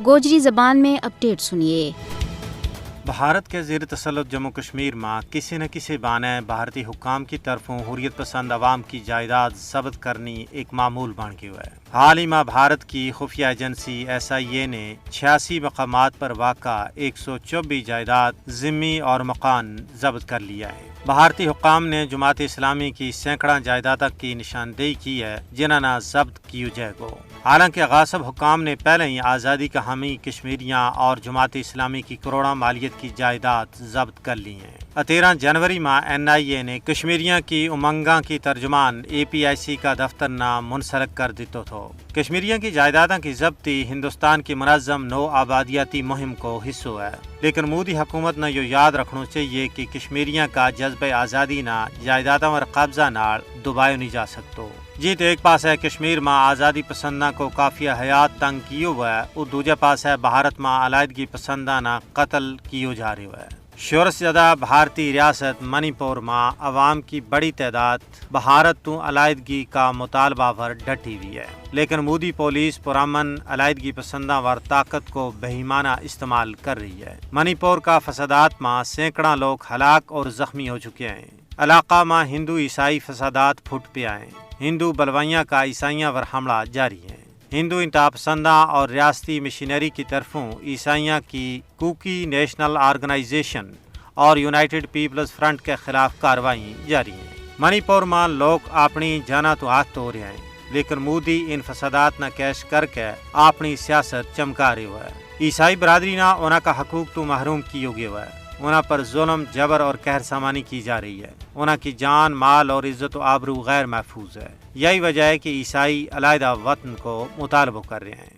گوجری زبان میں اپڈیٹ سنیے۔ بھارت کے زیر تسلط جموں کشمیر میں کسی نہ کسی بانے بھارتی حکام کی طرفوں حریت پسند عوام کی جائیداد ضبط کرنی ایک معمول بن گیا ہے۔ حال ہی میں بھارت کی خفیہ ایجنسی SIA نے 86 مقامات پر واقع 124 جائیداد ذمی اور مکان ضبط کر لیا ہے۔ بھارتی حکام نے جماعت اسلامی کی سینکڑوں جائیدادوں کی نشاندہی کی ہے جنہوں نے ضبط کی جائے گا۔ حالانکہ غاصب حکام نے پہلے ہی آزادی کا حامی کشمیریاں اور جماعت اسلامی کی کروڑوں مالیت کی جائیداد ضبط کر لی ہیں۔ 13 جنوری میں NIA نے کشمیریاں کی امنگاں کی ترجمان APIC کا دفتر نام منسلک کر دیتا تھا۔ کشمیریوں کی جائیدادوں کی ضبطی ہندوستان کی منظم نو آبادیاتی مہم کو حصہ ہے، لیکن مودی حکومت نے یہ یاد رکھنا چاہیے کہ کشمیریوں کا جذبہ آزادی نہ جائیدادوں پر قبضہ نال دبایا نہیں جا سکتا۔ جیت ایک پاس ہے کشمیر میں آزادی پسندہ کو کافی حیات تنگ کیو ہوا ہے اور دوجہ پاس ہے بھارت میں علیحدگی پسندہ نہ قتل کیو جا رہا ہے۔ شورش زدہ بھارتی ریاست منی پور میں عوام کی بڑی تعداد بھارت تو علیحدگی کا مطالبہ پر ڈٹی ہوئی ہے، لیکن مودی پولیس پرامن علیحدگی پسندہ ور طاقت کو بہیمانہ استعمال کر رہی ہے۔ منی پور کا فسادات میں سینکڑوں لوگ ہلاک اور زخمی ہو چکے ہیں۔ علاقہ میں ہندو عیسائی فسادات پھٹ پہ آئے، ہندو بلوائیاں کا عیسائیاں پر حملہ جاری ہے۔ ہندو انتہا پسندہ اور ریاستی مشینری کی طرفوں عیسائیاں کی کوکی نیشنل آرگنائزیشن اور یونائٹڈ پیپلز فرنٹ کے خلاف کارروائی جاری ہیں۔ منی پور میں لوگ اپنی جانا تو ہاتھ دھو رہے ہیں، لیکن مودی ان فسادات نہ کیش کر کے اپنی سیاست چمکا رہے ہوئے ہے۔ عیسائی برادری نہ انہوں کا حقوق تو محروم کیے گئے ہے، انہاں پر ظلم جبر اور قہر سامانی کی جا رہی ہے، انہاں کی جان مال اور عزت و آبرو غیر محفوظ ہے۔ یہی وجہ ہے کہ عیسائی علیحدہ وطن کو مطالبہ کر رہے ہیں۔